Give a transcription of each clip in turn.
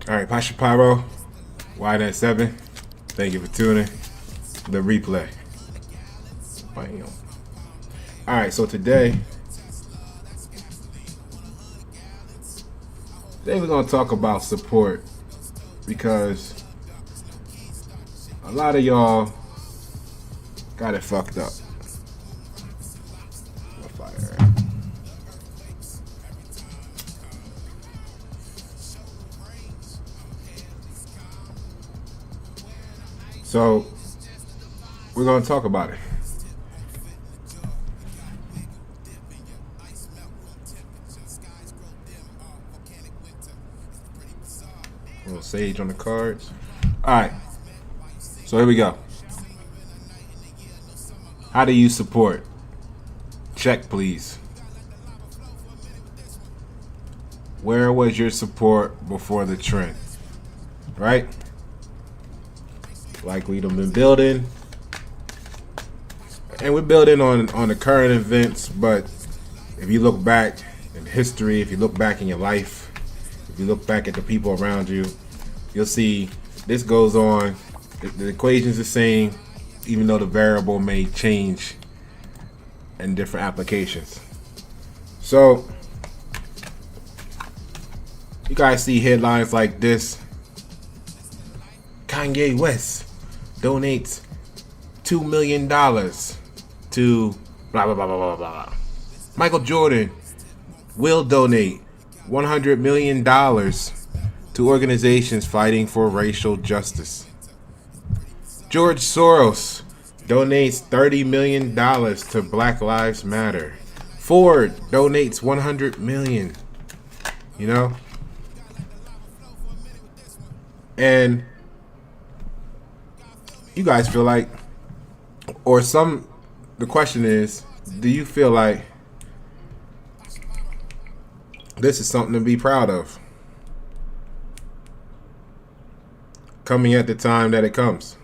All right, Pasha Pyro, YN7. Thank you for tuning. The replay. Bam. All right, so today we're gonna talk about support because a lot of y'all got it fucked up. So we're gonna talk about it. A little sage on the cards. All right. So here we go. How do you support? Check, please. Where was your support before the trend? Right? Like we've been building. And we're building on the current events, but if you look back in history, if you look back in your life, if you look back at the people around you, you'll see this goes on. The equation's the same, even though the variable may change in different applications. So you guys see headlines like this. Kanye West donates $2 million to blah, blah, blah, blah, blah, blah. Michael Jordan will donate $100 million to organizations fighting for racial justice. George Soros donates $30 million to Black Lives Matter. Ford donates $100 million. You know? And you guys feel like, the question is, do you feel like this is something to be proud of? Coming at the time that it comes.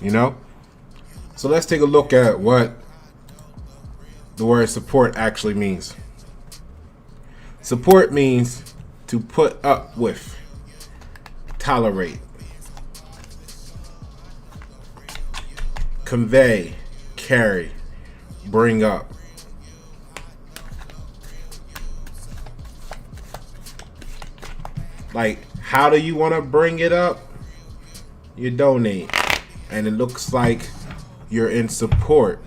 You know? So let's take a look at what the word support actually means. Support means to put up with, tolerate, convey, carry, bring up. Like, how do you want to bring it up? You donate. And it looks like you're in support.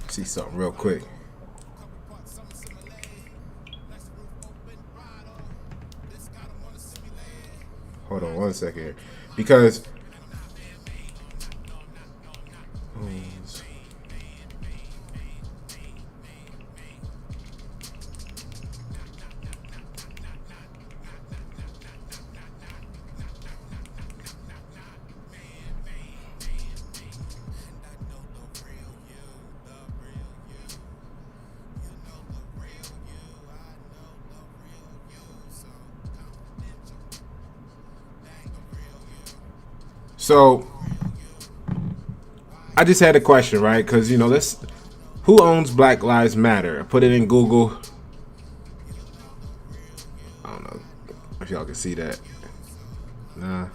See something real quick. Hold on one second here. Because So I just had a question, right? Because, you know, who owns Black Lives Matter? I put it in Google. I don't know if y'all can see that. Nah.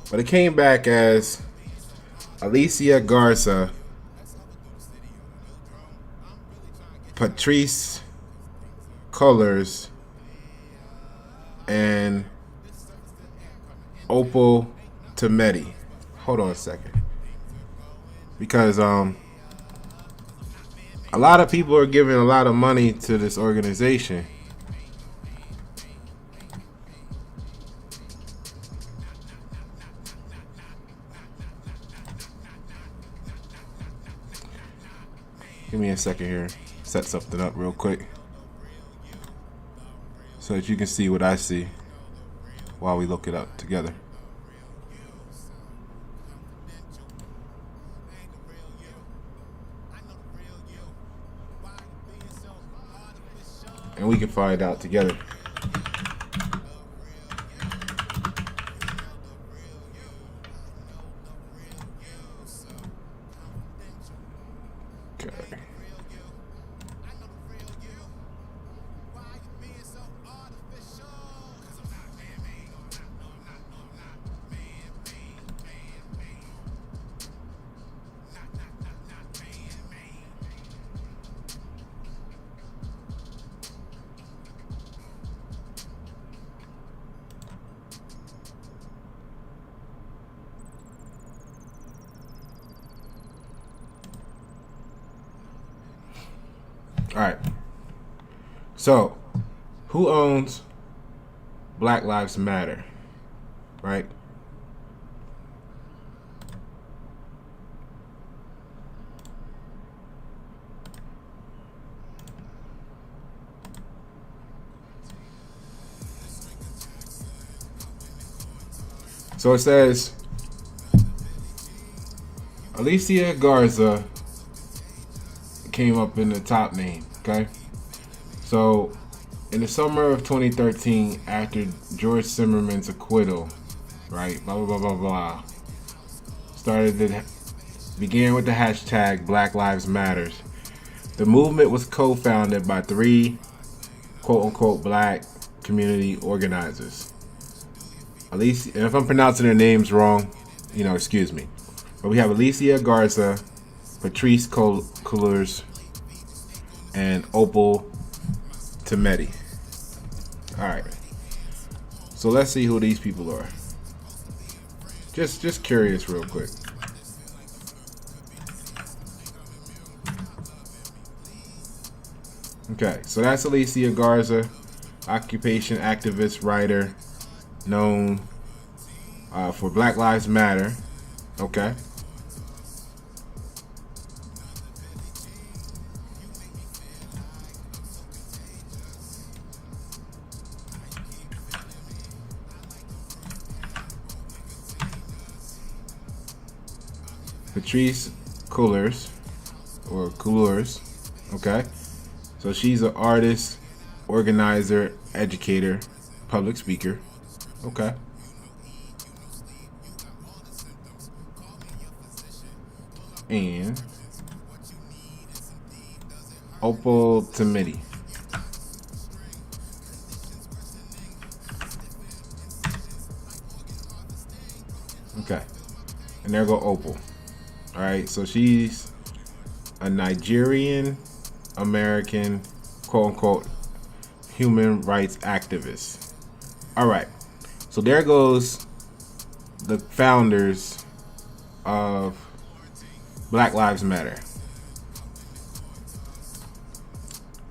But it came back as Alicia Garza, Patrice Cullors, and Opal Tometi. Hold on a second. Because a lot of people are giving a lot of money to this organization. Give me a second here. Set something up real quick so that you can see what I see while we look it up together. And we can find out together. All right. So, who owns Black Lives Matter? Right? So it says Alicia Garza came up in the top name, okay? So in the summer of 2013, after George Zimmerman's acquittal, right, blah, blah, blah, blah, blah, began with the hashtag Black Lives Matters. The movement was co-founded by 3 quote-unquote black community organizers. Alicia, and if I'm pronouncing their names wrong, excuse me. But we have Alicia Garza, Patrice Cullors, and Opal Tometi. All right. So let's see who these people are. Just curious, real quick. Okay, so that's Alicia Garza, occupation activist, writer, known for Black Lives Matter. Okay. Patrice Cullors, or Cullors. Okay. So she's an artist, organizer, educator, public speaker. Okay. And Opal Tometi. Okay. And there go Opal. Alright, so she's a Nigerian American quote unquote human rights activist. Alright. So there goes the founders of Black Lives Matter.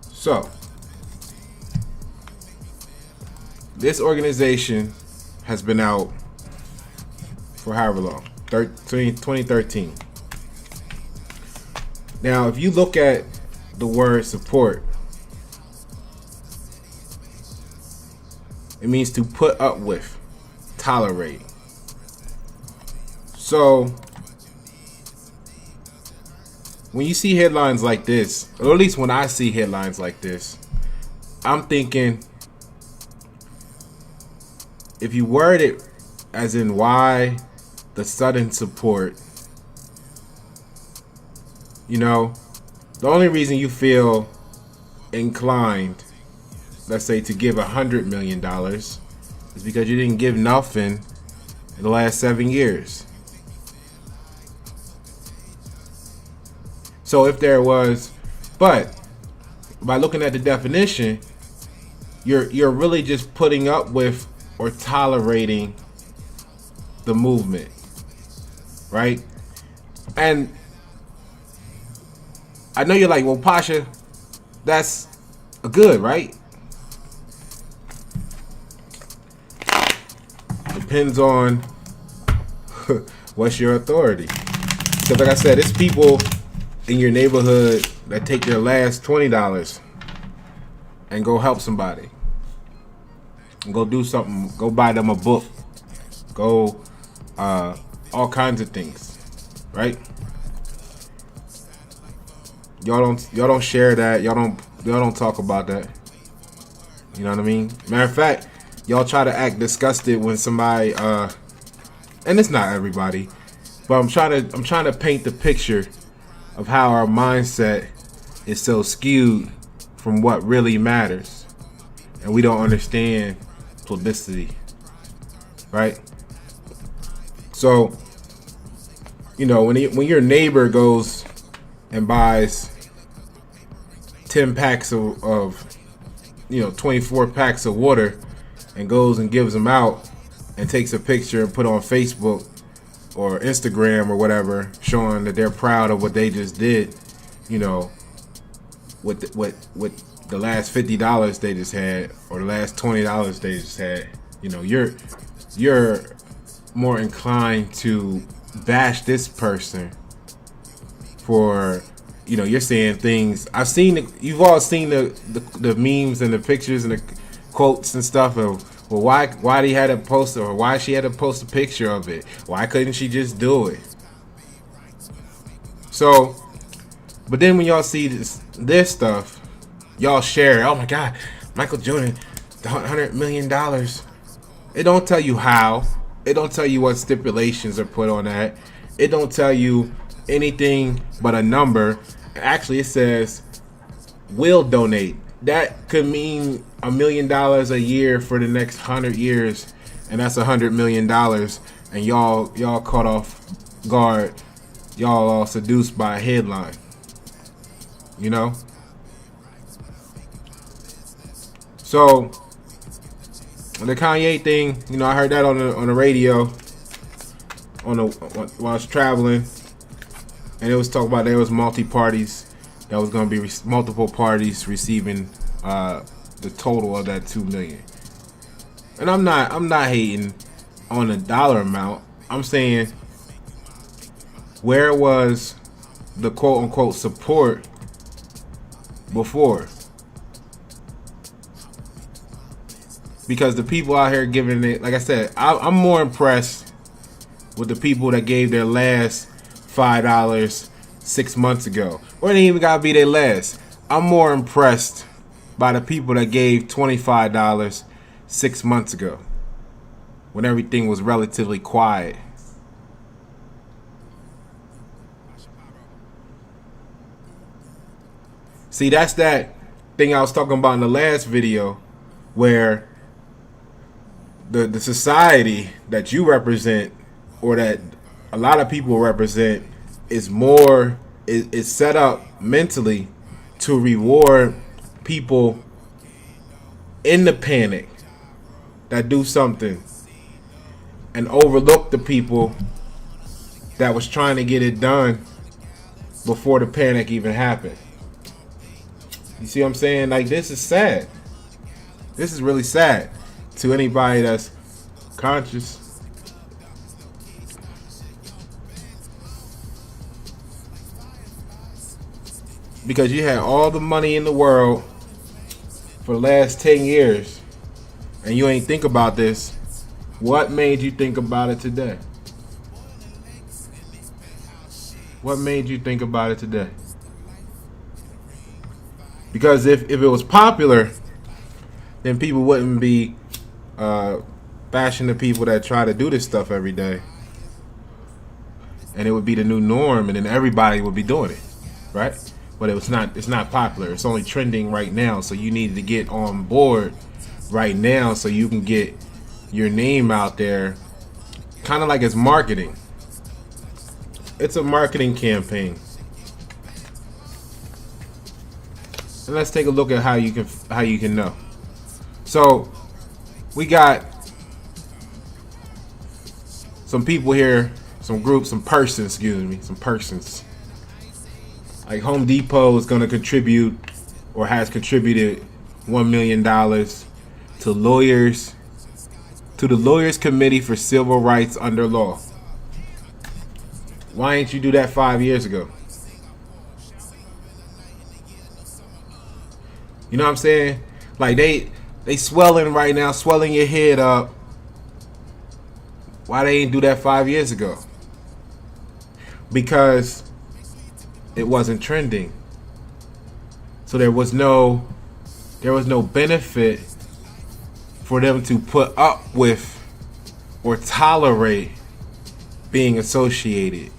So this organization has been out for however long, 2013. Now, if you look at the word support, it means to put up with, tolerate. So when you see headlines like this, or at least when I see headlines like this, I'm thinking, if you word it as in why the sudden support, the only reason you feel inclined, let's say, to give $100 million is because you didn't give nothing in the last 7 years. So if there was, but by looking at the definition, you're really just putting up with or tolerating the movement, right? And I know you're like, well, Pasha, that's good, right? Depends on what's your authority. Because like I said, it's people in your neighborhood that take their last $20 and go help somebody. And go do something. Go buy them a book. Go all kinds of things. Right? Y'all don't share that. Y'all don't talk about that. You know what I mean? Matter of fact, y'all try to act disgusted when somebody and it's not everybody, but I'm trying to paint the picture of how our mindset is so skewed from what really matters, and we don't understand publicity, right? So, when your neighbor goes and buys 10 packs of 24 packs of water and goes and gives them out and takes a picture and put on Facebook or Instagram or whatever, showing that they're proud of what they just did, with the last $50 they just had, or the last $20 they just had. You know, you're more inclined to bash this person for, you know, you're saying things. I've seen you've all seen the memes and the pictures and the quotes and stuff of, well, why they had to post, or why she had to post a picture of it. Why couldn't she just do it? So, but then when y'all see this stuff, y'all share. Oh my God, Michael Jordan, $100 million. It don't tell you how. It don't tell you what stipulations are put on that. It don't tell you anything but a number. Actually, it says will donate. That could mean $1 million a year for the next 100 years, and that's $100 million. And y'all caught off guard. Y'all all seduced by a headline. You know. So the Kanye thing, you know, I heard that on the radio while I was traveling, and it was talking about there was multi-parties. That was going to be multiple parties receiving the total of that $2 million. And I'm not hating on the dollar amount. I'm saying, where was the quote unquote support before? Because the people out here giving it, like I said, I'm more impressed with the people that gave their last $5 6 months ago. Or it ain't even gotta be their last. I'm more impressed by the people that gave $25 6 months ago, when everything was relatively quiet. See, that's that thing I was talking about in the last video, where the society that you represent, or that a lot of people represent, is set up mentally to reward people in the panic that do something, and overlook the people that was trying to get it done before the panic even happened. You see what I'm saying? Like, this is sad. This is really sad to anybody that's conscious. Because you had all the money in the world for the last 10 years and you ain't think about this. What made you think about it today? What made you think about it today? Because if it was popular, then people wouldn't be bashing the people that try to do this stuff every day. And it would be the new norm, and then everybody would be doing it, right? But it's not popular. It's only trending right now, so you need to get on board right now so you can get your name out there. Kind of like it's marketing. It's a marketing campaign. And let's take a look at how you can know. So we got some people here, some groups, some persons. Like Home Depot is going to contribute, or has contributed, $1 million to lawyers, to the Lawyers Committee for Civil Rights Under Law. Why didn't you do that 5 years ago? You know what I'm saying? Like they swelling right now, swelling your head up. Why they didn't do that 5 years ago? Because it wasn't trending. So there was no benefit for them to put up with or tolerate being associated.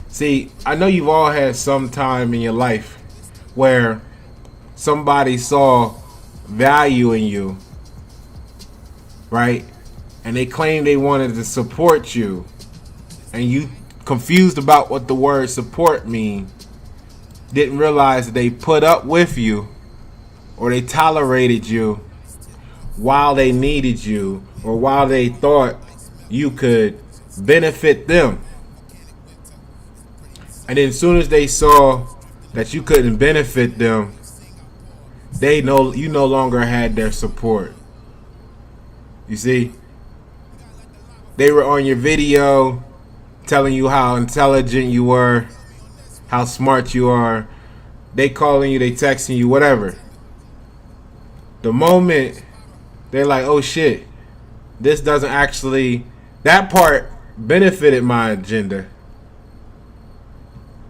See, I know you've all had some time in your life where somebody saw value in you, right? And they claimed they wanted to support you, and you confused about what the word support mean, didn't realize that they put up with you, or they tolerated you while they needed you, or while they thought you could benefit them. And then as soon as they saw that you couldn't benefit them, you no longer had their support. You see? They were on your video telling you how intelligent you were, how smart you are. They calling you, they texting you, whatever. The moment they're like, oh shit, this doesn't actually, that part benefited my agenda.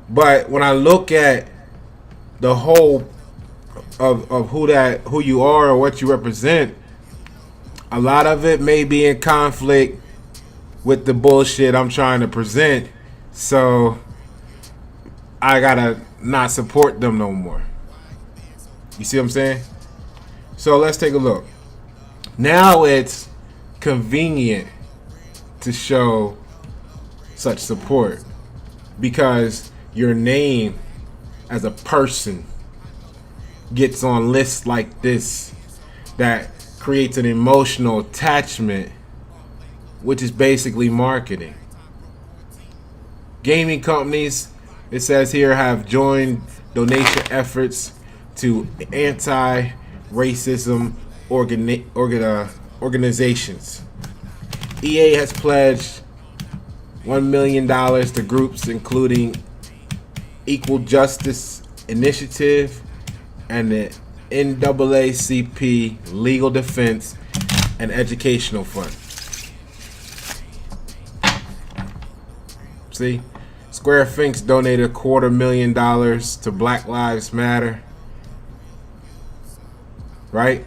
But when I look at the whole of who you are or what you represent, a lot of it may be in conflict with the bullshit I'm trying to present. So I gotta not support them no more. You see what I'm saying? So let's take a look. Now it's convenient to show such support because your name as a person gets on lists like this that creates an emotional attachment, which is basically marketing. Gaming companies, it says here, have joined donation efforts to anti-racism organizations. EA has pledged $1 million to groups including Equal Justice Initiative and the NAACP Legal Defense and Educational Fund. See? Square Finks donated $250,000 to Black Lives Matter. Right?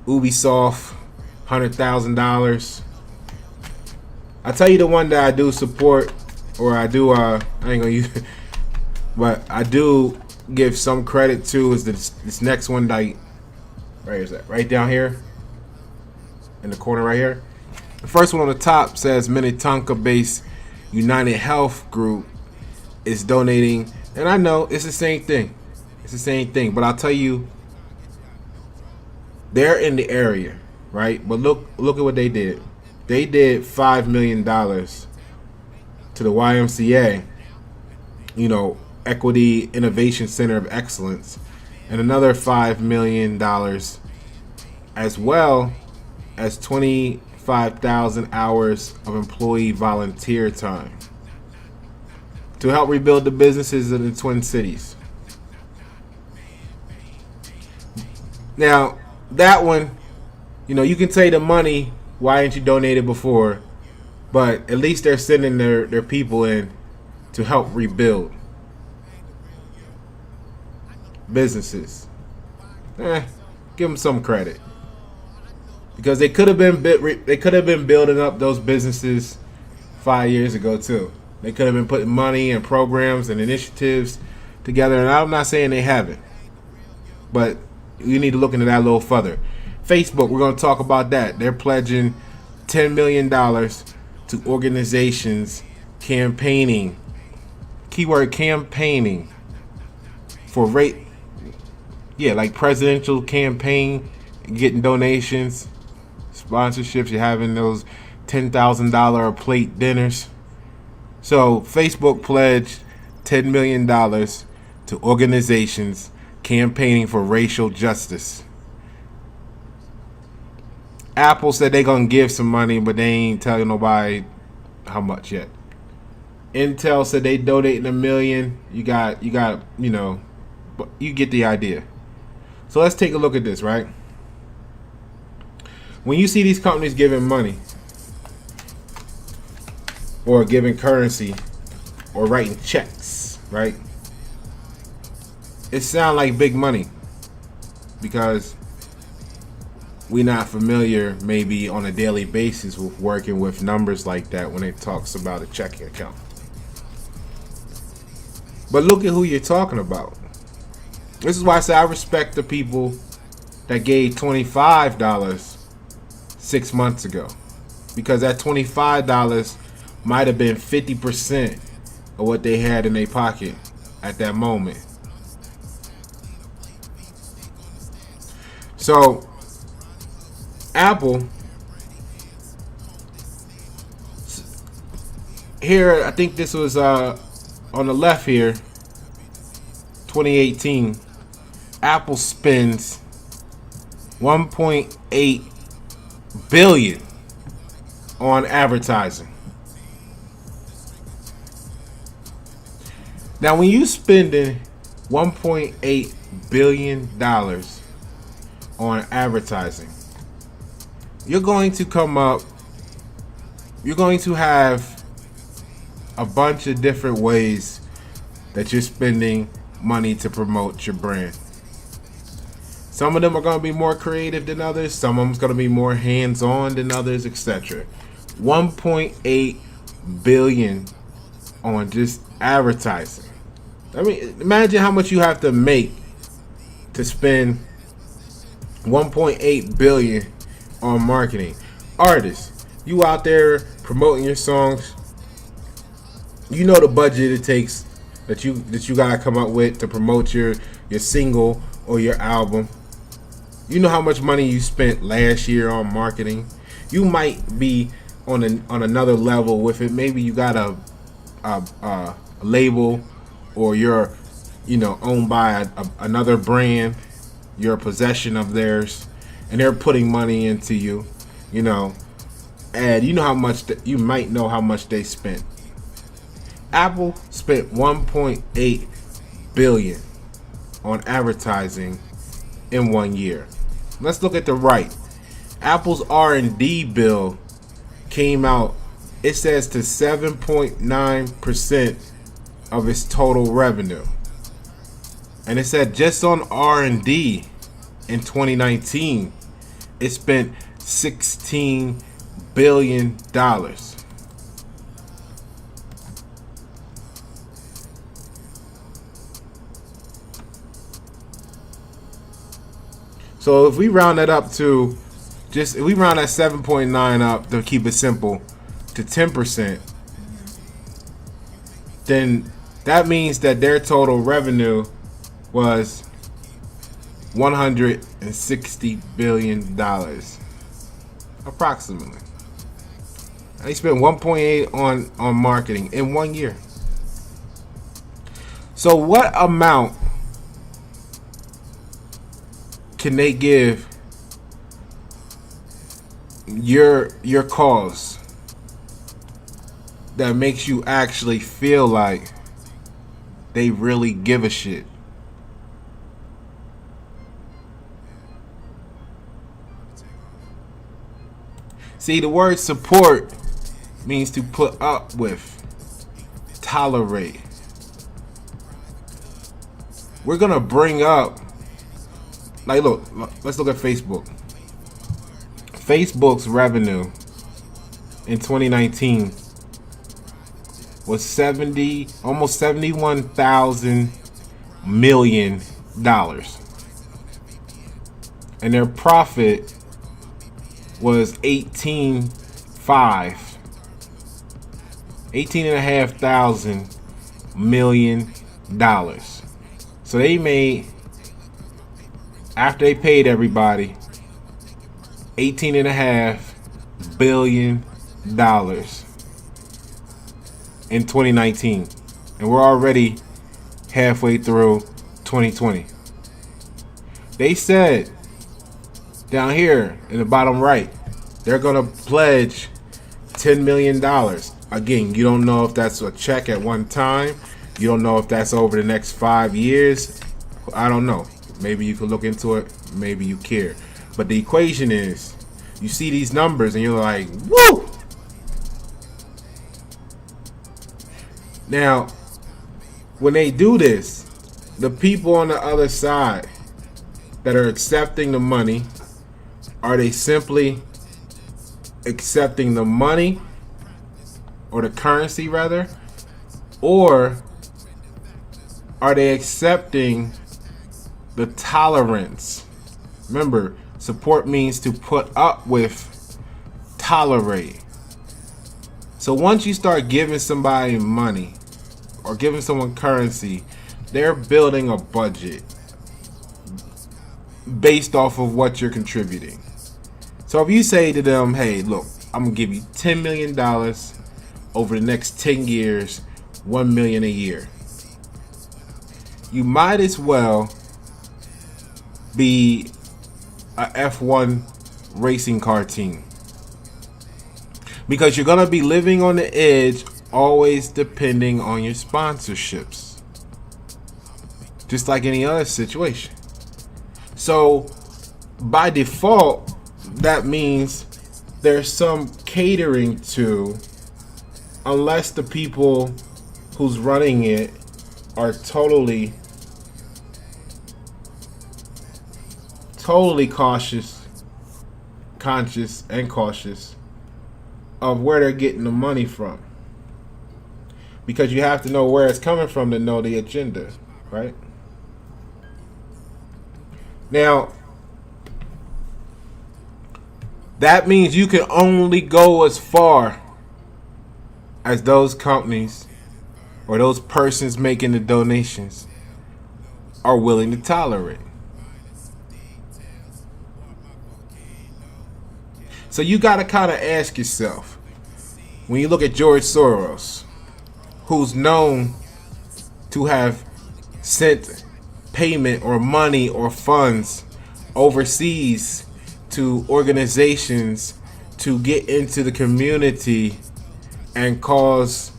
Ubisoft, $100,000. I tell you the one that I do support, or I do, I ain't gonna use it, but I do give some credit to is this next one that right is that right down here in the corner right here. The first one on the top says Minnetonka-based United Health Group is donating, and I know it's the same thing. It's the same thing, but I'll tell you, they're in the area, right? But look at what they did. They did $5 million to the YMCA, Equity Innovation Center of Excellence, and another $5 million, as well as 25,000 hours of employee volunteer time to help rebuild the businesses in the Twin Cities. Now, that one, you can say the money, why didn't you donate it before? But at least they're sending their people in to help rebuild businesses. Give them some credit, because they could have been building up those businesses 5 years ago too. They could have been putting money and programs and initiatives together, and I'm not saying they haven't, but you need to look into that a little further. Facebook, we're going to talk about that. They're pledging $10 million to organizations campaigning, keyword campaigning, for like presidential campaign, getting donations, sponsorships. You're having those $10,000 a plate dinners. So Facebook pledged $10 million to organizations campaigning for racial justice. Apple said they're gonna give some money, but they ain't telling nobody how much yet. Intel said they donating $1 million. You got, but you get the idea. So let's take a look at this, right? When you see these companies giving money, or giving currency, or writing checks, right? It sounds like big money, because we're not familiar maybe on a daily basis with working with numbers like that when it talks about a checking account. But look at who you're talking about. This is why I say I respect the people that gave $25 6 months ago, because that $25 might have been 50% of what they had in their pocket at that moment. So Apple here, I think this was on the left here, 2018, Apple spends 1.8 billion on advertising. Now, when you spending $1.8 billion on advertising, you're going to have a bunch of different ways that you're spending money to promote your brand. Some of them are going to be more creative than others. Some of them are going to be more hands-on than others, etc. 1.8 billion on just advertising. I mean, imagine how much you have to make to spend 1.8 billion on marketing. Artists, you out there promoting your songs, you know the budget it takes that you gotta come up with to promote your single or your album. You know how much money you spent last year on marketing. You might be on another level with it. Maybe you got a label, or you're owned by another brand. You're a possession of theirs, and they're putting money into you. And you know how much you might know how much they spent. Apple spent 1.8 billion on advertising in 1 year. Let's look at the right. Apple's R&D bill came out, it says, to 7.9% of its total revenue. And it said just on R&D in 2019, it spent $16 billion. So if we round that up to if we round that 7.9 up to keep it simple to 10%, then that means that their total revenue was $160 billion, approximately. They spent 1.8 on marketing in 1 year. So what amount can they give your cause that makes you actually feel like they really give a shit? See, the word support means to put up with, tolerate. We're gonna bring up, like, look, let's look at Facebook. Facebook's revenue in 2019 was almost $71,000 million, and their profit was $18.5 million. So they made, after they paid everybody, $18.5 billion in 2019, and we're already halfway through 2020. They said down here in the bottom right, they're gonna pledge $10 million. Again, you don't know if that's a check at one time. You don't know if that's over the next 5 years. I don't know. Maybe you could look into it. Maybe you care. But the equation is, you see these numbers and you're like, woo! Now, when they do this, the people on the other side that are accepting the money, are they simply accepting the money, or the currency rather, or are they accepting the tolerance? Remember, support means to put up with, tolerate. So once you start giving somebody money or giving someone currency, they're building a budget based off of what you're contributing. So if you say to them, hey, look, I'm gonna give you $10 million over the next 10 years, $1 million a year. you might as well be a F1 racing car team, because you're going to be living on the edge, always depending on your sponsorships, just like any other situation. So by default, that means there's some catering to, unless the people who's running it are totally conscious and cautious of where they're getting the money from, because you have to know where it's coming from to know the agenda, right? Now, that means you can only go as far as those companies or those persons making the donations are willing to tolerate. So you got to kind of ask yourself, when you look at George Soros, who's known to have sent payment or money or funds overseas to organizations to get into the community and cause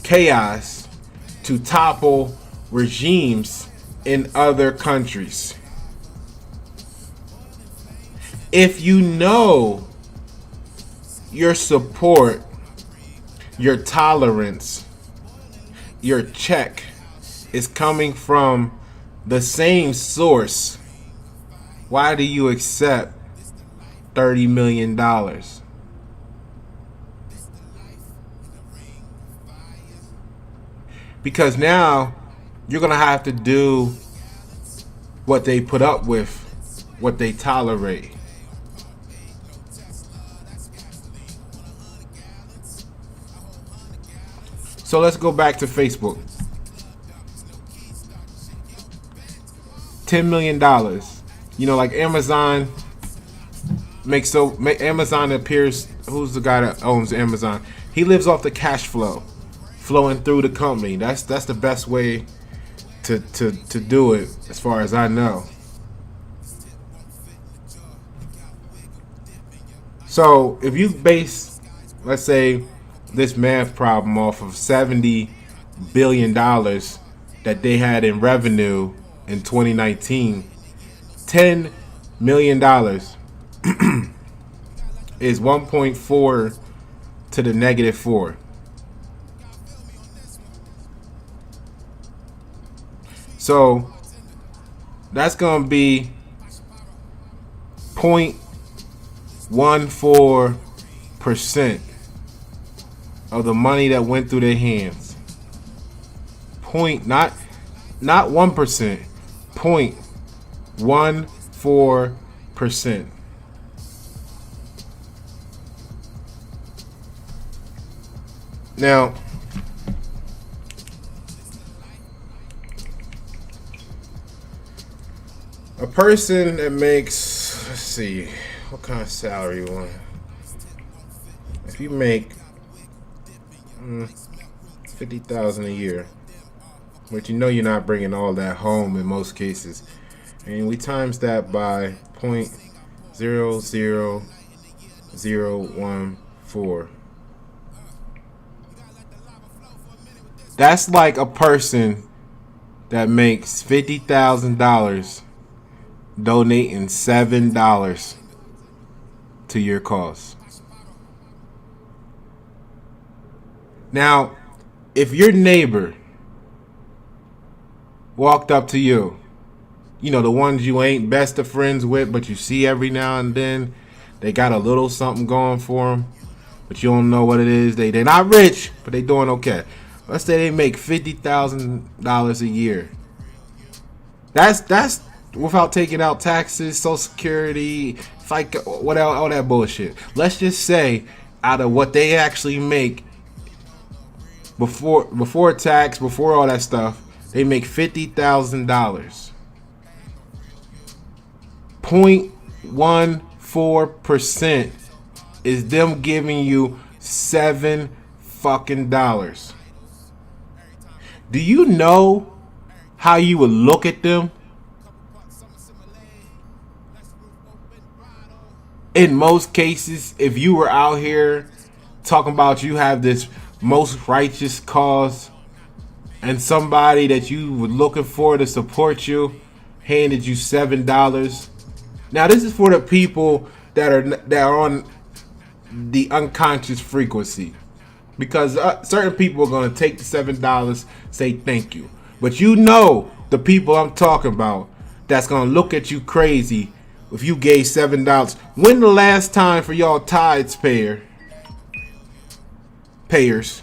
chaos, to topple regimes in other countries. If you know your support, your tolerance, your check is coming from the same source, why do you accept $30 million? Because now you're going to have to do what they put up with, what they tolerate. So let's go back to Facebook. $10 million. You know, like Amazon Amazon appears, who's the guy that owns Amazon? He lives off the cash flow flowing through the company. That's the best way to do it, as far as I know. So if you base, let's say, this math problem off of $70 billion that they had in revenue in 2019, $10 million is 1.4 to the negative 4. So that's going to be 0.14% of the money that went through their hands. Not 1%, 0.14%. Now, a person that makes, let's see, what kind of salary you want? If you make $50,000 a year, but you know you're not bringing all that home in most cases, and we times that by 0.00014. That's like a person that makes $50,000 donating $7 to your cause. Now, if your neighbor walked up to you, you know, the ones you ain't best of friends with, but you see every now and then, they got a little something going for them, but you don't know what it is. They're not rich, but they doing okay. Let's say they make $50,000 a year. That's without taking out taxes, Social Security, FICA, what else, all that bullshit. Let's just say out of what they actually make before tax, before all that stuff, they make $50,000. 0.14% is them giving you $7 fucking dollars. Do you know how you would look at them, in most cases, if you were out here talking about you have this most righteous cause and somebody that you were looking for to support you handed you $7. Now this is for the people that are on the unconscious frequency, because certain people are going to take the $7, say thank you, but you know the people I'm talking about that's going to look at you crazy if you gave $7. When the last time for y'all tithes payers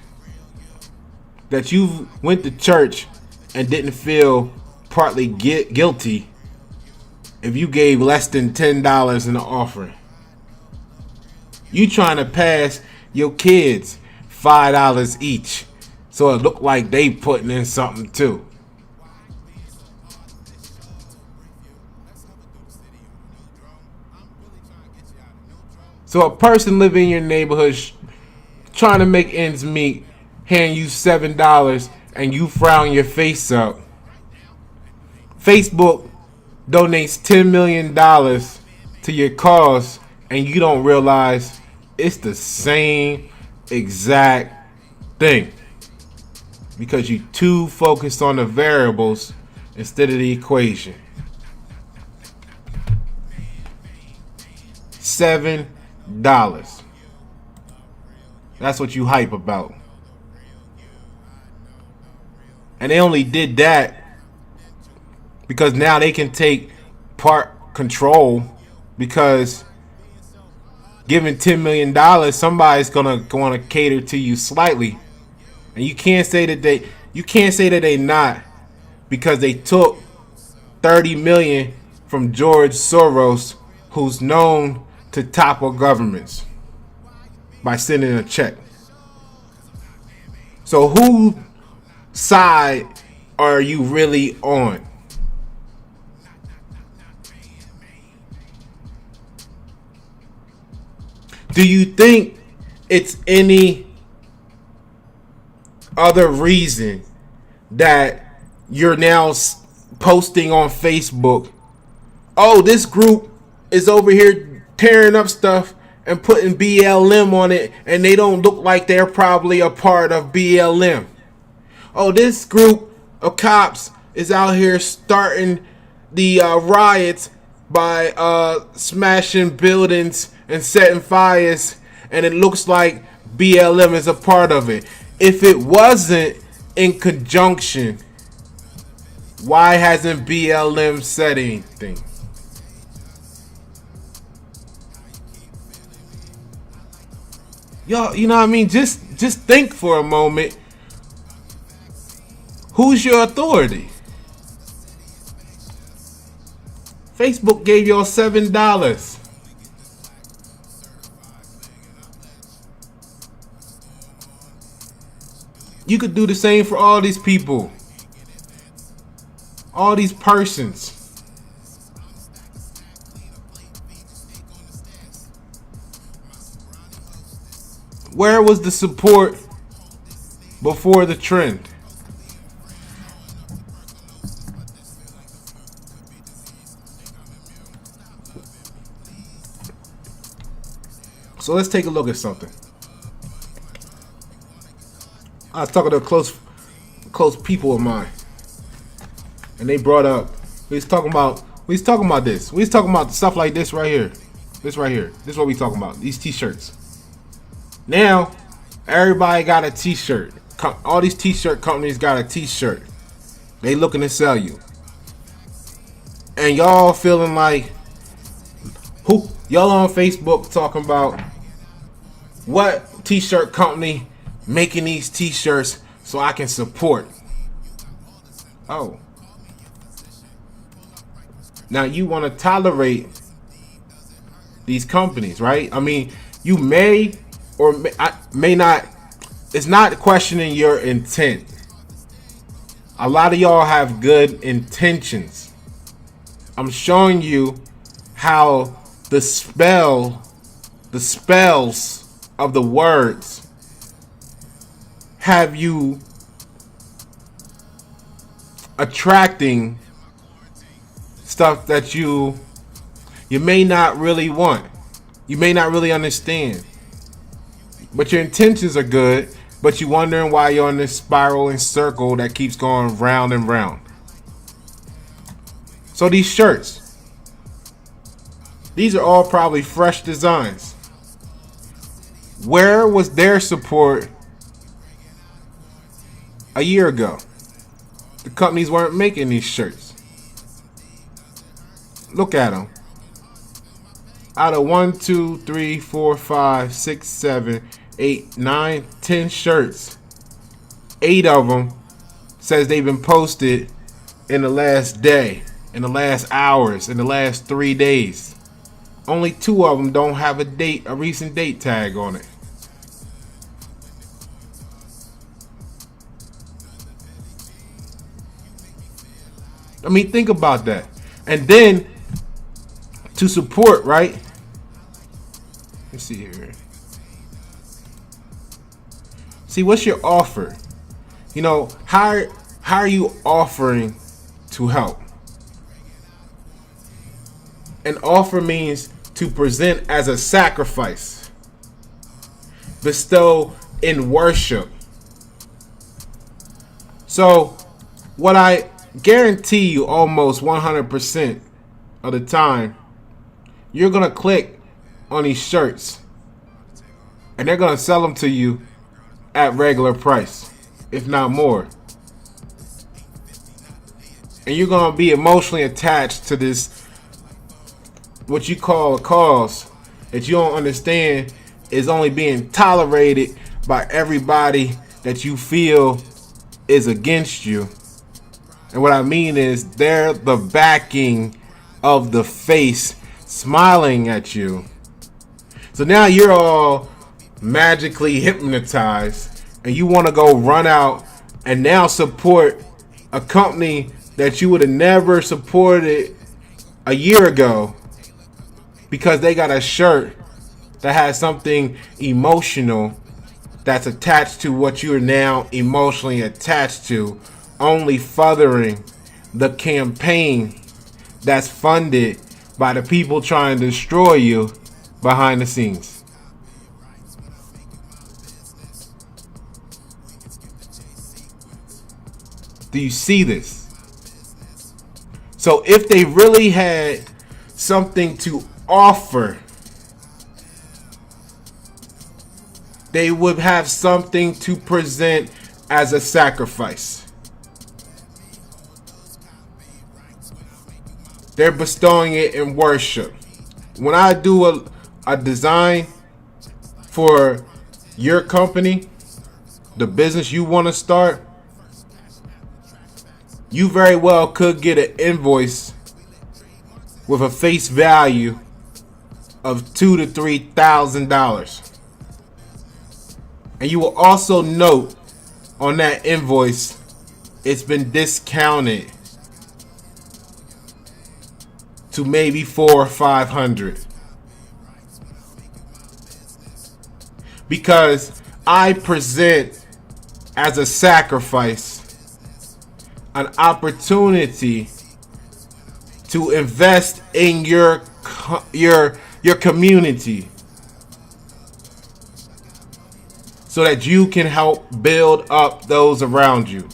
that you went to church and didn't feel partly guilty if you gave less than $10 in the offering? You trying to pass your kids $5 each so it look like they putting in something too. So a person living in your neighborhood trying to make ends meet, hand you $7 and you frown your face up. Facebook donates $10 million to your cause and you don't realize it's the same exact thing because you too focused on the variables instead of the equation. $7. That's what you hype about. And they only did that because now they can take part control, because giving $10 million, somebody's gonna cater to you slightly. And you can't say that they not, because they took $30 million from George Soros, who's known to topple governments by sending a check. So whose side are you really on? Do you think it's any other reason that you're now posting on Facebook, oh, this group is over here tearing up stuff and putting BLM on it, and they don't look like they're probably a part of BLM? Oh, this group of cops is out here starting the riots by smashing buildings and setting fires, and it looks like BLM is a part of it. If it wasn't in conjunction, why hasn't BLM said anything? Y'all, you know what I mean? Just think for a moment. Who's your authority? Facebook gave y'all $7. You could do the same for all these people, all these persons. Where was the support before the trend? So let's take a look at something. I was talking to close people of mine, and they brought up, we was talking about this. We was talking about stuff like this right here. This right here. This is what we talking about. These t-shirts. Now, everybody got a t-shirt. All these t-shirt companies got a t-shirt. They looking to sell you. And y'all feeling like, who? Y'all on Facebook talking about what t-shirt company making these t-shirts so I can support. Oh. Now you want to tolerate these companies, right? I mean, you may or may not. It's not questioning your intent. A lot of y'all have good intentions. I'm showing you how the spells of the words have you attracting stuff that you may not really want. You may not really understand. But your intentions are good, but you're wondering why you're on this spiral and circle that keeps going round and round. So these shirts, these are all probably fresh designs. Where was their support a year ago? The companies weren't making these shirts. Look at them. Out of 1, 2, 3, 4, 5, 6, 7, 8, 9, 10 shirts, 8 of them says they've been posted in the last day, in the last hours, in the last 3 days. Only 2 of them don't have a recent date tag on it. I mean, think about that. And then to support, right? Let's see here. See, what's your offer? You know, how are you offering to help? An offer means to present as a sacrifice, bestow in worship. So, what I guarantee you almost 100% of the time, you're going to click on these shirts and they're going to sell them to you at regular price, if not more. And you're going to be emotionally attached to this, what you call a cause that you don't understand is only being tolerated by everybody that you feel is against you. And what I mean is they're the backing of the face smiling at you. So now you're all magically hypnotized and you want to go run out and now support a company that you would have never supported a year ago because they got a shirt that has something emotional that's attached to what you're now emotionally attached to, only furthering the campaign that's funded by the people trying to destroy you behind the scenes. Do you see this? So if they really had something to offer, they would have something to present as a sacrifice. They're bestowing it in worship. When I do a design for your company, the business you want to start, you very well could get an invoice with a face value of $2,000 to $3,000. And you will also note on that invoice it's been discounted to maybe $400 or $500. Because I present as a sacrifice an opportunity to invest in your community so that you can help build up those around you.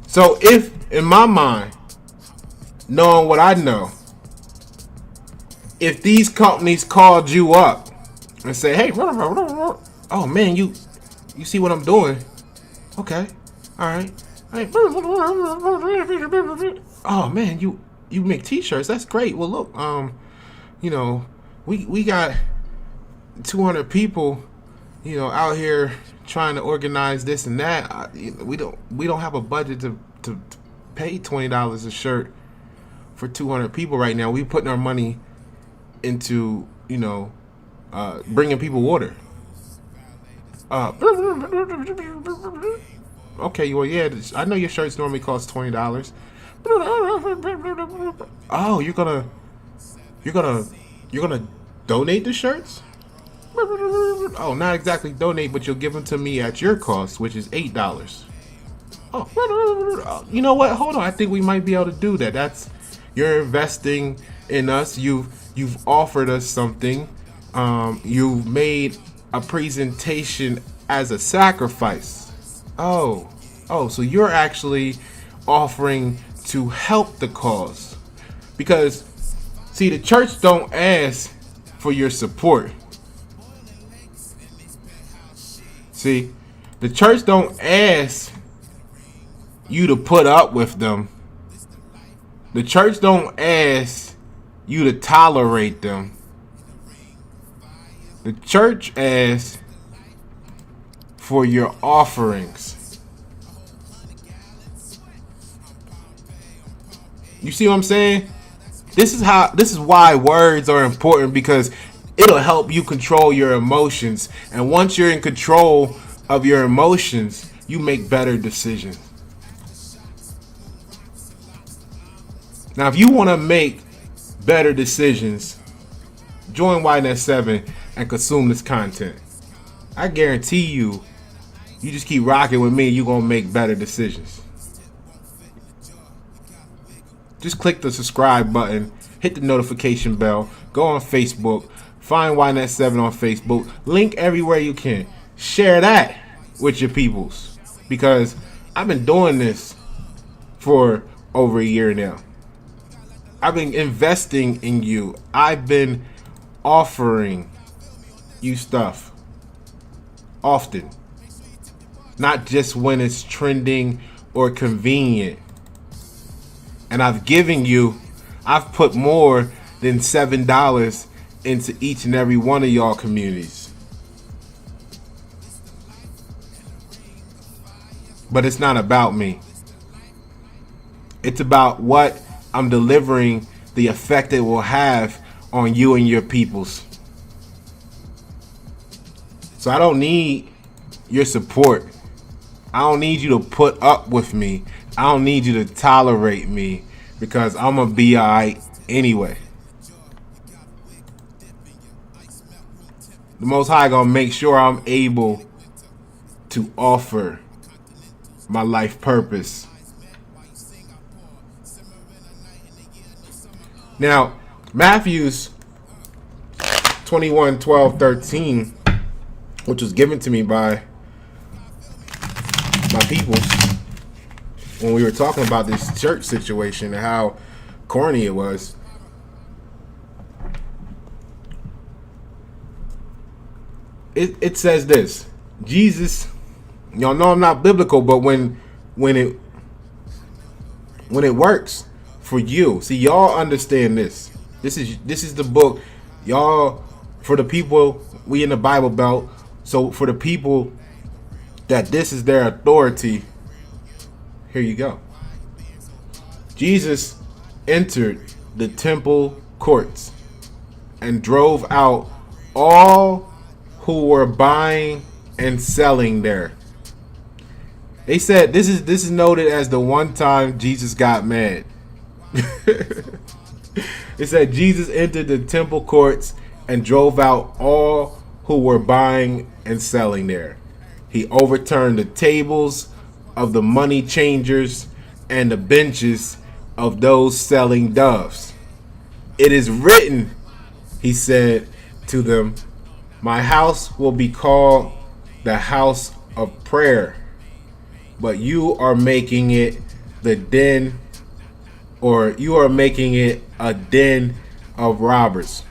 So if, in my mind, knowing what I know, if these companies called you up and say, hey, oh man, you see what I'm doing? Okay, all right. Hey, oh man, you make T-shirts. That's great. Well, look, you know, we got 200 people, you know, out here trying to organize this and that. We don't have a budget to pay $20 a shirt for 200 people right now. We putting our money into, you know, bringing people water. Okay, well, yeah, I know your shirts normally cost $20. Oh, you're gonna donate the shirts? Oh, not exactly donate, but you'll give them to me at your cost, which is $8. Oh, you know what? Hold on. I think we might be able to do that. You're investing in us. You've offered us something. You've made a presentation as a sacrifice. So you're actually offering to help the cause. Because, see, the church don't ask for your support. See, the church don't ask you to put up with them. The church don't ask you to tolerate them. The church asks for your offerings. You see what I'm saying? This is why words are important, because it'll help you control your emotions. And once you're in control of your emotions, you make better decisions. Now, if you want to make better decisions, join YNet7 and consume this content. I guarantee you just keep rocking with me, you're going to make better decisions. Just click the subscribe button, hit the notification bell, go on Facebook, find YNet7 on Facebook, link everywhere you can. Share that with your peoples, because I've been doing this for over a year now. I've been investing in you. I've been offering you stuff often, not just when it's trending or convenient. And I've put more than $7 into each and every one of y'all communities. But it's not about me. It's about what I'm delivering, the effect it will have on you and your peoples. So I don't need your support. I don't need you to put up with me. I don't need you to tolerate me, because I'm going to be alright anyway. The Most High going to make sure I'm able to offer my life purpose. Now, Matthew's 21:12-13, which was given to me by my peoples when we were talking about this church situation and how corny it was. It says this: Jesus, y'all know I'm not biblical, but when it works for you, see, y'all understand this. This is the book, y'all. For the people, we in the Bible Belt. So for the people that this is their authority, here you go. Jesus entered the temple courts and drove out all who were buying and selling there. They said this is noted as the one time Jesus got mad. It said Jesus entered the temple courts and drove out all who were buying and selling there. He overturned the tables of the money changers and the benches of those selling doves. It is written, he said to them, my house will be called the house of prayer, but you are making it the den, or you are making it a den of robbers.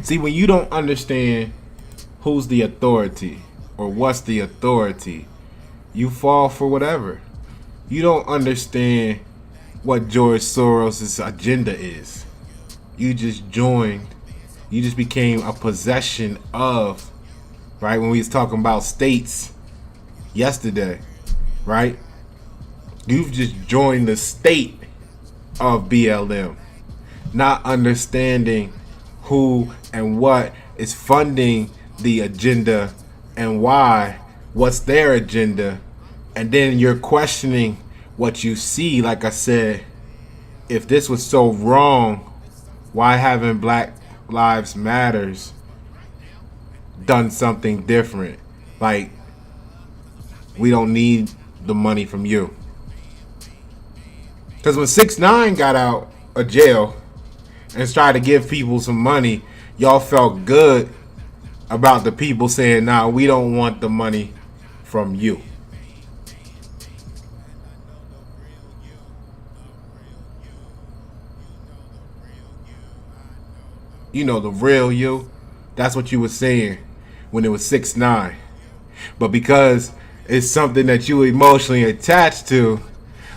See, when you don't understand who's the authority or what's the authority, you fall for whatever. You don't understand what George Soros' agenda is. You just joined. You just became a possession of, right? When we was talking about states yesterday, right? You've just joined the state of BLM, not understanding who and what is funding the agenda and why, what's their agenda, and then you're questioning what you see. Like I said, if this was so wrong, Why haven't Black Lives Matters done something different? Like, we don't need the money from you. Because when 6ix9ine got out of jail and tried to give people some money, y'all felt good about the people saying, nah, we don't want the money from you. You know, the real you. That's what you were saying when it was 6ix9ine. But because it's something that you emotionally attached to,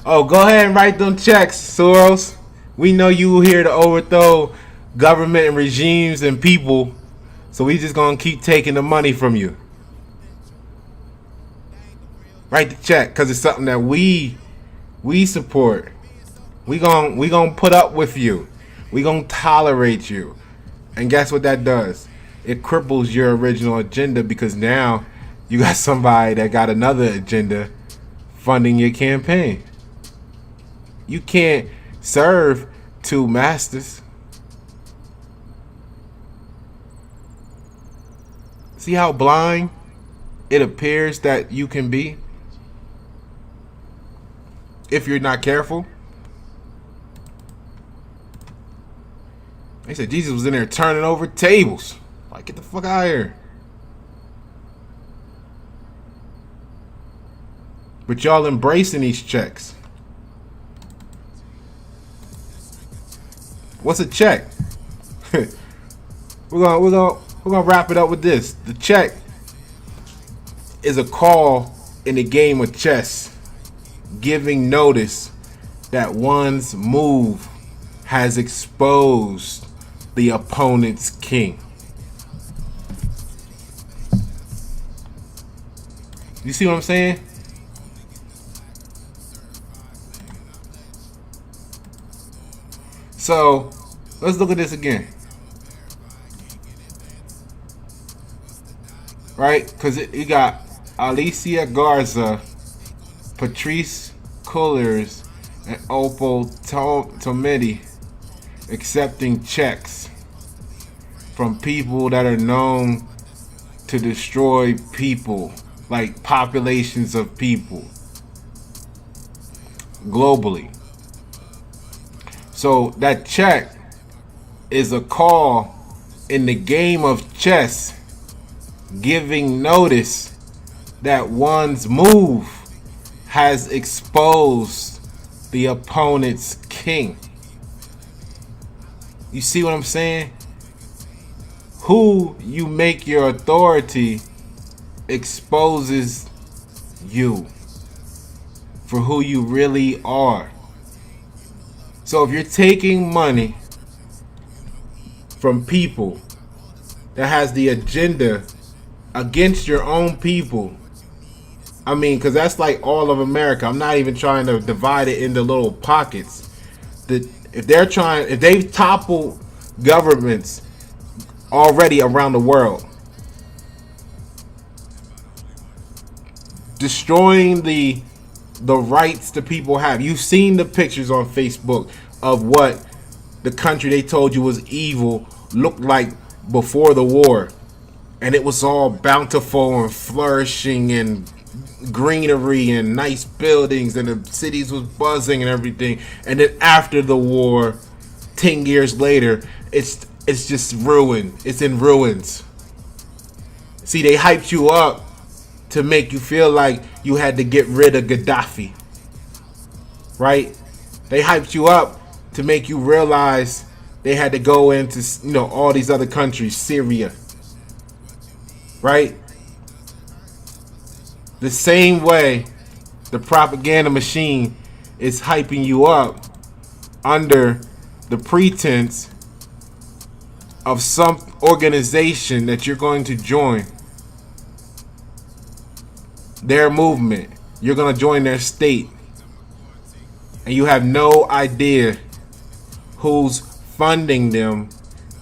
oh, go ahead and write them checks, Soros. We know you here to overthrow government and regimes and people, so we just gonna keep taking the money from you. Write the check, because it's something that we support. We gonna put up with you. We gonna tolerate you. And guess what that does? It cripples your original agenda, because now you got somebody that got another agenda funding your campaign. You can't serve two masters. See how blind it appears that you can be if you're not careful? They said Jesus was in there turning over tables. Like, get the fuck out of here. But y'all embracing these checks. What's a check? we're gonna wrap it up with this. The check is a call in the game of chess, giving notice that one's move has exposed the opponent's king. You see what I'm saying? So let's look at this again, right? Because you got Alicia Garza, Patrice Cullors, and Opal Tometi accepting checks from people that are known to destroy people, like populations of people globally. So that check is a call in the game of chess, giving notice that one's move has exposed the opponent's king. You see what I'm saying? Who you make your authority exposes you for who you really are. So if you're taking money from people that has the agenda against your own people, I mean, because that's like all of America. I'm not even trying to divide it into little pockets. If they've toppled governments already around the world, destroying the rights that people have. You've seen the pictures on Facebook of what the country they told you was evil looked like before the war, and it was all bountiful and flourishing and greenery and nice buildings, and the cities was buzzing and everything. And then after the war, 10 years later, it's just ruined. It's in ruins. See, they hyped you up to make you feel like you had to get rid of Gaddafi, right? They hyped you up to make you realize they had to go into, all these other countries, Syria, right? The same way the propaganda machine is hyping you up under the pretense of some organization that you're going to join. Their movement. You're going to join their state. And you have no idea who's funding them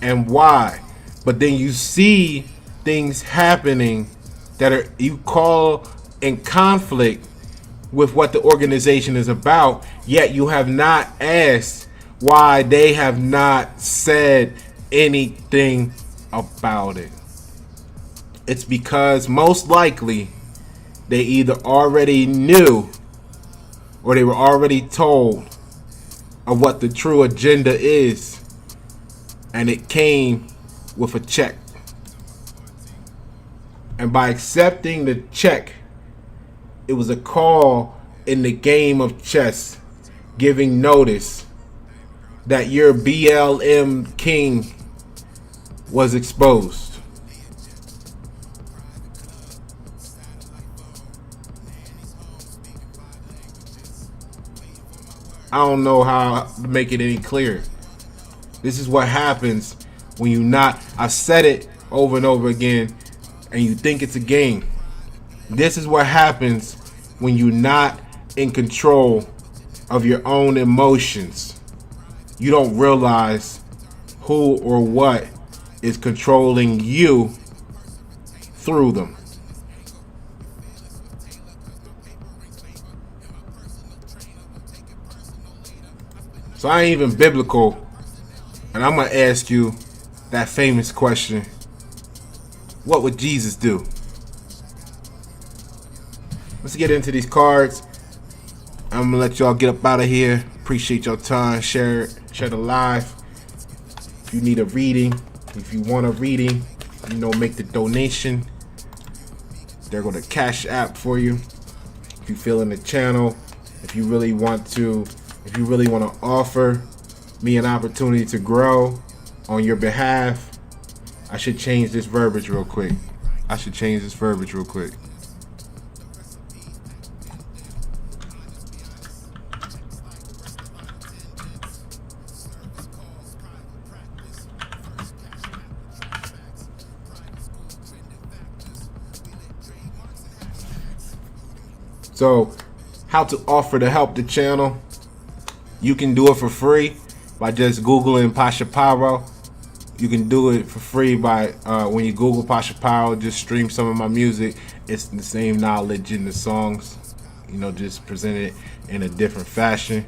and why. But then you see things happening that you call in conflict with what the organization is about, yet you have not asked why they have not said anything about it. It's because most likely they either already knew or they were already told of what the true agenda is, and it came with a check. And by accepting the check, it was a call in the game of chess giving notice that your BLM king was exposed. I don't know how to make it any clearer. This is what happens when you not, I've said it over and over again, and you think it's a game. This is what happens when you're not in control of your own emotions. You don't realize who or what is controlling you through them. So I ain't even biblical, and I'm gonna ask you that famous question: what would Jesus do? Let's get into these cards. I'm gonna let y'all get up out of here. Appreciate your time. Share the live. If you need a reading, if you want a reading, make the donation. There go the Cash App for you. If you feel in the channel, if you really want to offer me an opportunity to grow on your behalf, I should change this verbiage real quick. So, how to offer to help the channel? You can do it for free by just Googling Pasha Pyro. You can do it for free by when you Google Pasha Pyro, just stream some of my music. It's the same knowledge in the songs, just presented in a different fashion.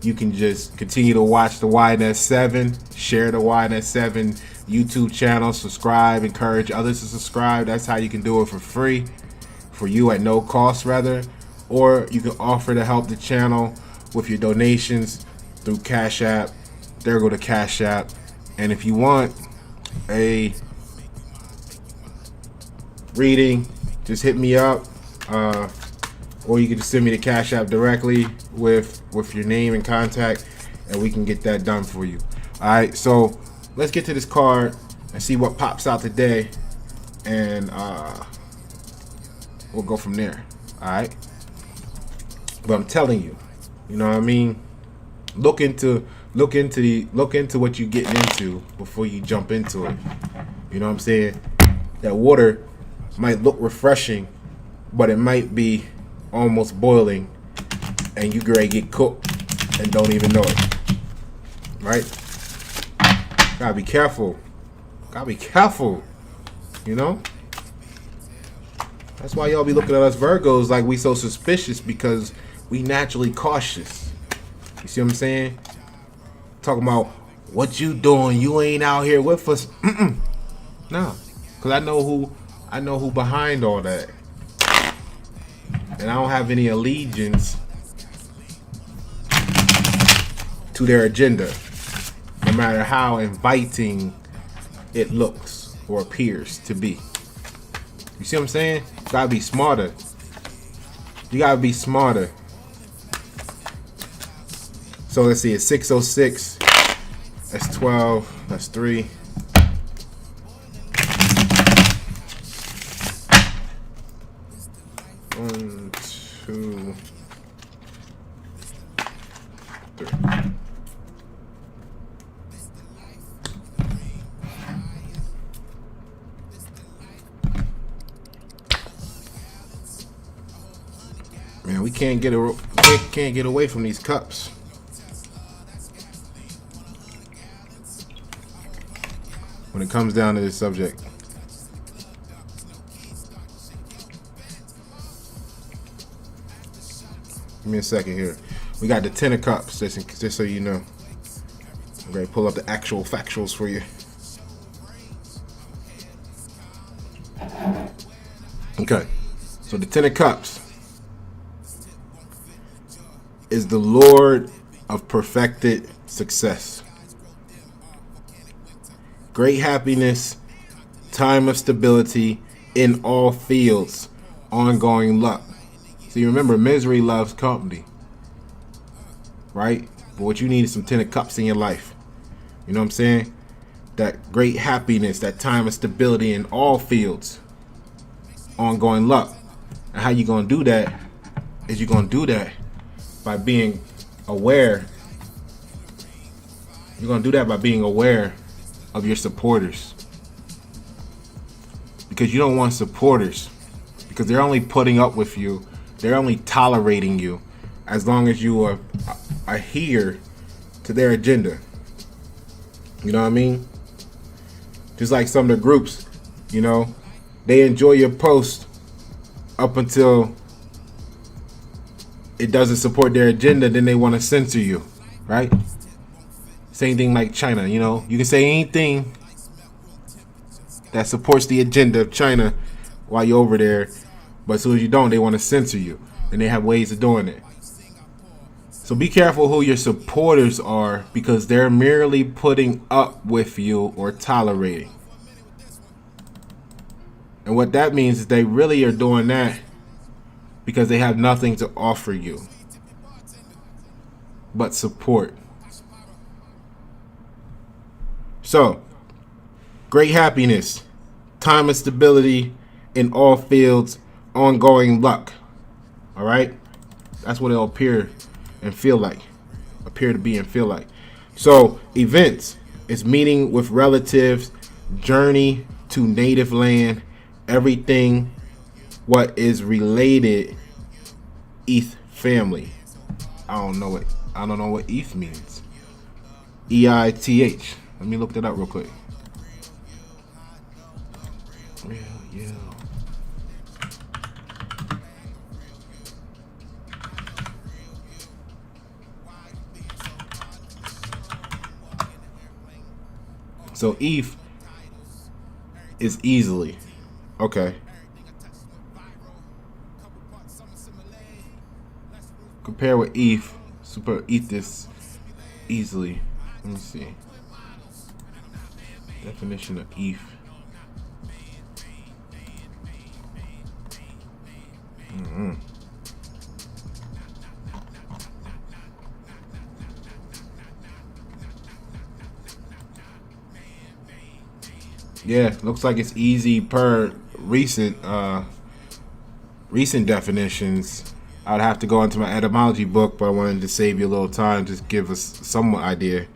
You can just continue to watch the YNS7, share the YNS7 YouTube channel, subscribe, encourage others to subscribe. That's how you can do it for free, for you at no cost rather. Or you can offer to help the channel with your donations through Cash App. There go the Cash App. And if you want a reading, just hit me up, or you can just send me the Cash App directly with your name and contact, and we can get that done for you. All right, so let's get to this card and see what pops out today, and we'll go from there. All right, but I'm telling you, you know what I mean? Look into what you're getting into before you jump into it. You know what I'm saying? That water might look refreshing, but it might be almost boiling, and you gonna get cooked and don't even know it. Right? Gotta be careful. That's why y'all be looking at us Virgos like we so suspicious, because we naturally cautious. You see what I'm saying? Talking about what you doing? You ain't out here with us. No, because I know who behind all that, and I don't have any allegiance to their agenda, no matter how inviting it looks or appears to be. You see what I'm saying? You gotta be smarter. So let's see, it's 606. That's 12. That's 3. One, two, three. Man, we can't get away from these cups. When it comes down to this subject. Give me a second here. We got the 10 of cups, just so you know. Okay, pull up the actual factuals for you. Okay, so the Ten of Cups is the Lord of perfected success. Great happiness, time of stability in all fields, ongoing luck. So you remember, misery loves company, right? But what you need is some Ten of Cups in your life. You know what I'm saying? That great happiness, that time of stability in all fields, ongoing luck. And how you gonna do that is you're gonna do that by being aware. You're gonna do that by being aware of your supporters, because you don't want supporters, because they're only putting up with you, they're only tolerating you as long as you are adhere to their agenda. You know what I mean? Just like some of the groups, you know, they enjoy your post up until it doesn't support their agenda, then they want to censor you, right? Same thing like China, you know, you can say anything that supports the agenda of China while you're over there, but as soon as you don't, they want to censor you, and they have ways of doing it. So be careful who your supporters are, because they're merely putting up with you or tolerating. And what that means is they really are doing that because they have nothing to offer you but support. So, great happiness, time of stability in all fields, ongoing luck. All right? That's what it'll appear and feel like. Appear to be and feel like. So, events is meeting with relatives, journey to native land, everything what is related, ETH family. I don't know what ETH means. EITH. Let me look that up real quick. Yeah. So ETH is easily. Okay. Compare with ETH. Super ETH is easily. Let me see. Definition of ETH. Yeah, looks like it's easy per recent definitions. I'd have to go into my etymology book, but I wanted to save you a little time, just give us some idea.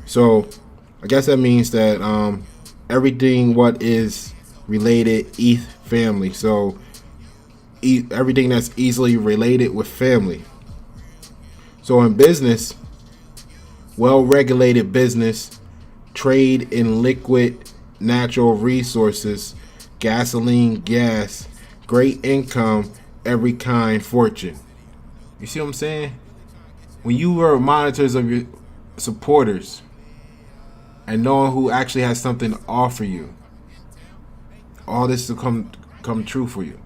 So I guess that means that everything what is related, ETH family. So everything that's easily related with family. So in business, well-regulated business, trade in liquid natural resources, gasoline, gas, great income, every kind, fortune. You see what I'm saying? When you are monitors of your supporters and knowing who actually has something to offer you, all this will come true for you.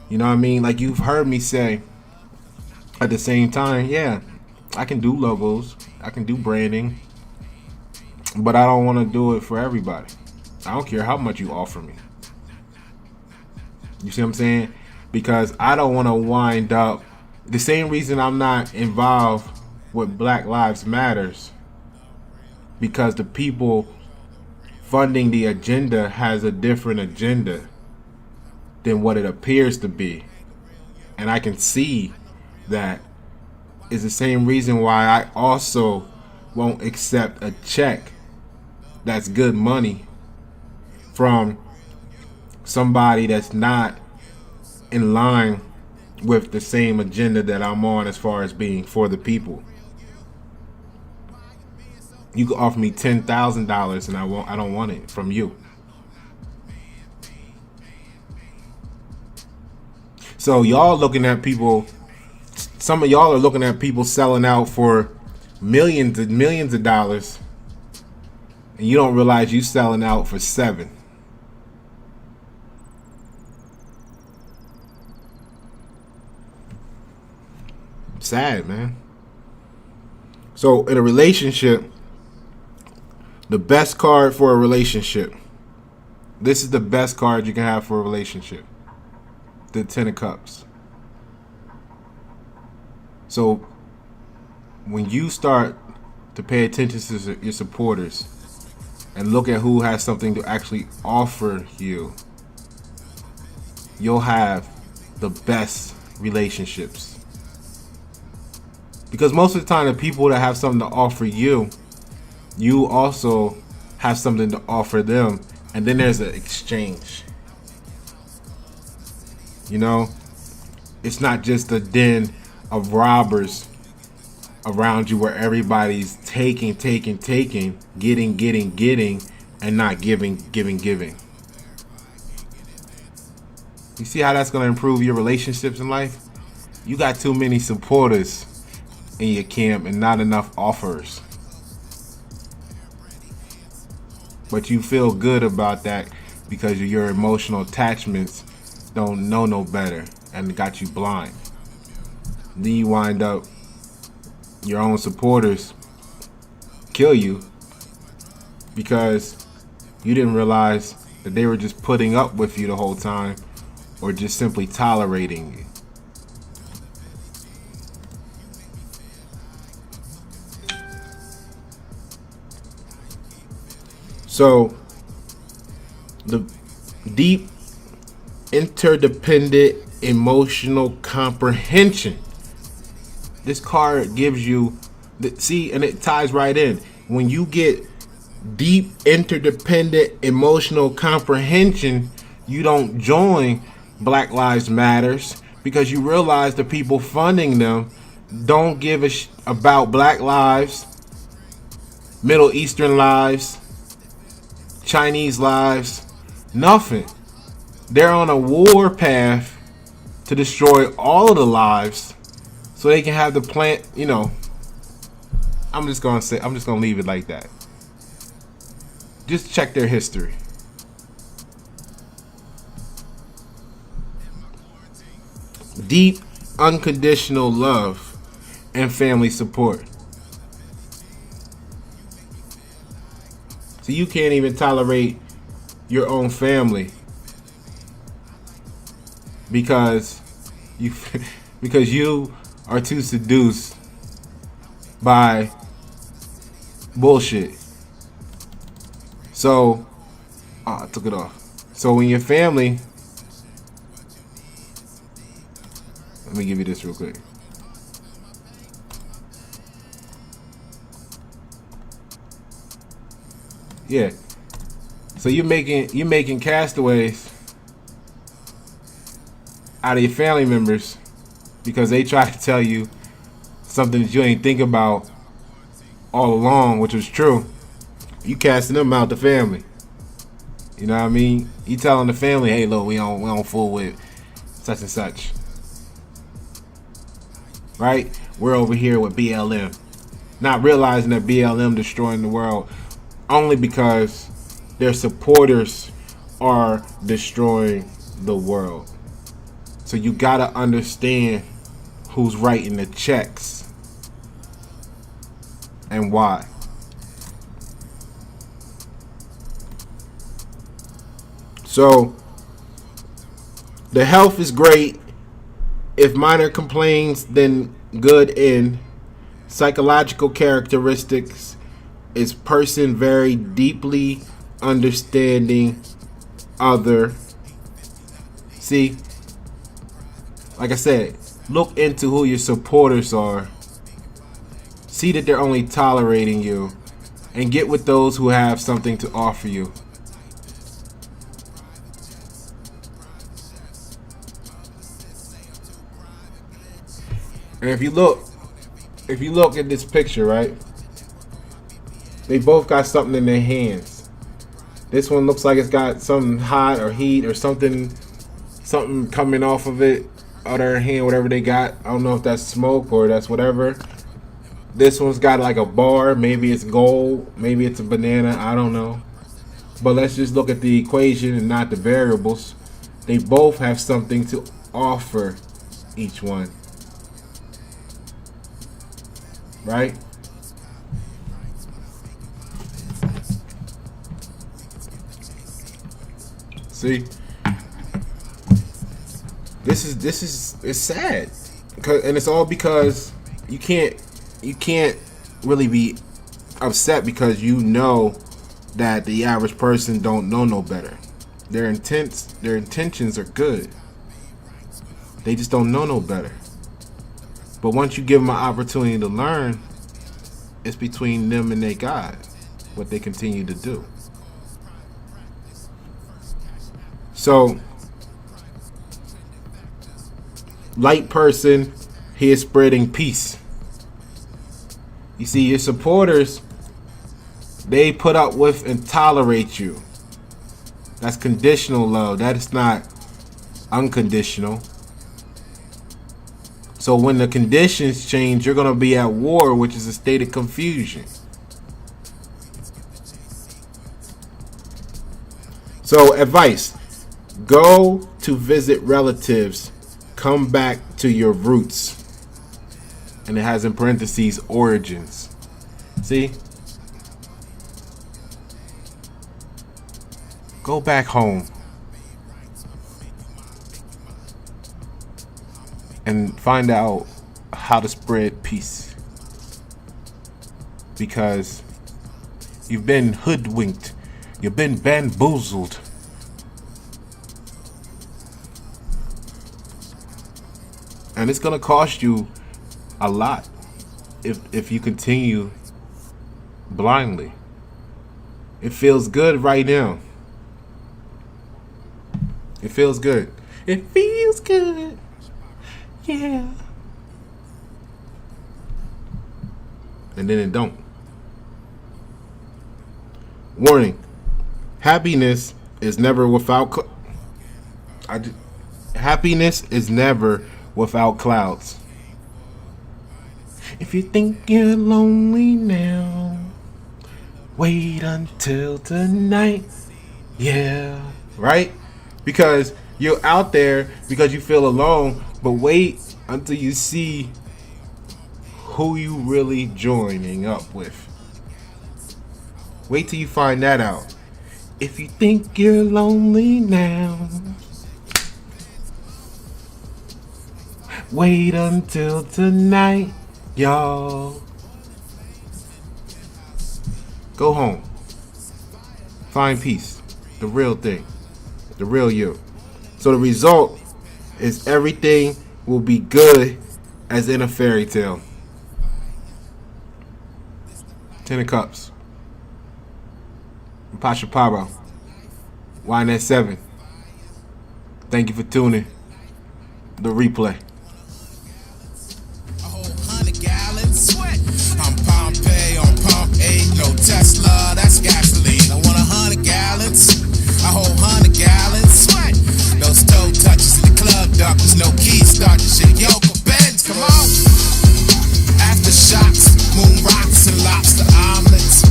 You know what I mean? Like you've heard me say at the same time, yeah, I can do logos, I can do branding, but I don't want to do it for everybody. I don't care how much you offer me. You see what I'm saying? Because I don't want to wind up the same reason I'm not involved with Black Lives Matters, because the people funding the agenda has a different agenda than what it appears to be. And I can see that is the same reason why I also won't accept a check that's good money from somebody that's not in line with the same agenda that I'm on, as far as being for the people. You can offer me $10,000 and I don't want it from you. So y'all looking at people, some of y'all are looking at people selling out for millions and millions of dollars, and you don't realize you selling out for 7. Sad, man. So in a relationship, the best card for a relationship, this is the best card you can have for a relationship. The 10 of Cups. So when you start to pay attention to your supporters and look at who has something to actually offer you, you'll have the best relationships. Because most of the time, the people that have something to offer you, you also have something to offer them. And then there's an exchange. You know, it's not just a den of robbers around you where everybody's taking, getting, and not giving. You see how that's going to improve your relationships in life? You got too many supporters in your camp and not enough offers. But you feel good about that because your emotional attachments don't know no better and got you blind. Then you wind up, your own supporters kill you because you didn't realize that they were just putting up with you the whole time or just simply tolerating you. So, the deep, interdependent, emotional comprehension. This card gives you, see, and it ties right in. When you get deep, interdependent, emotional comprehension, you don't join Black Lives Matters because you realize the people funding them don't give a about Black lives, Middle Eastern lives, Chinese lives, nothing. They're on a war path to destroy all of the lives so they can have the plant, you know. I'm just gonna leave it like that. Just check their history. Deep, unconditional love and family support. So you can't even tolerate your own family because you are too seduced by bullshit. So, I took it off. So when your family, let me give you this real quick. Yeah. So you're making castaways out of your family members because they try to tell you something that you ain't think about all along, which was true. You casting them out the family. You know what I mean? You telling the family, hey, look, we don't fool with such and such. Right? We're over here with BLM. Not realizing that BLM destroying the world only because their supporters are destroying the world. So you gotta understand who's writing the checks and why. So the health is great. If minor complaints, then good in. Psychological characteristics is person very deeply understanding other. See, like I said, look into who your supporters are. See that they're only tolerating you, and get with those who have something to offer you. And if you look at this picture, right? They both got something in their hands. This one looks like it's got something hot or heat or something coming off of it, out of their hand, whatever they got. I don't know if that's smoke or that's whatever. This one's got like a bar. Maybe it's gold. Maybe it's a banana. I don't know. But let's just look at the equation and not the variables. They both have something to offer each one. Right? See? This is it's sad. And it's all because you can't really be upset because you know that the average person don't know no better. Their intentions are good. They just don't know no better. But once you give them an opportunity to learn, it's between them and their God what they continue to do. So, light person here spreading peace. You see, your supporters, they put up with and tolerate you. That's conditional love. That is not unconditional. So when the conditions change, you're going to be at war, which is a state of confusion. So advice, go to visit relatives, come back to your roots. And it has in parentheses origins. See? Go back home. And find out how to spread peace. Because you've been hoodwinked. You've been bamboozled. And it's going to cost you a lot if you continue blindly. It feels good right now. It feels good. It feels good. Yeah. And then it don't. Warning. Happiness is never without happiness is never without clouds. If you think you're lonely now, wait until tonight. Yeah. Right? Because you're out there because you feel alone, but wait until you see who you really joining up with. Wait till you find that out. If you think you're lonely now, wait until tonight, y'all. Go home. Find peace. The real thing. The real you. So the result is everything will be good as in a fairy tale. 10 of Cups. Pasha Paro. YNS 7. Thank you for tuning. The replay. A whole 100 gallons. Sweat. I'm Pompeii on pump 8. No Tesla, that's gasoline. I want 100 gallons. A whole 100 gallons. Sweat. Those toe touches in the club, duck. There's no key start to shit. Yo, Benz, come on. Aftershocks, moon rocks and lobster omelets.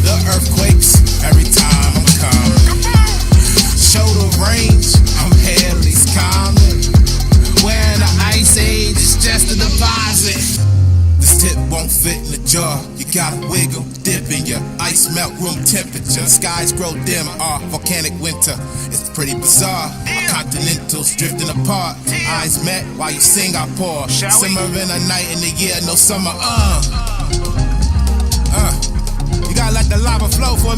The earthquakes every time I'm coming. Shoulder range, I'm Haley's Comet. Wearing the ice age is just a deposit. This tip won't fit in the jar. You gotta wiggle, dip in your ice melt room temperature. Skies grow dim, volcanic winter. It's pretty bizarre. Continentals drifting apart. Eyes met while you sing, I pour. Simmer in a night in the year, no summer. You gotta let the lava flow for a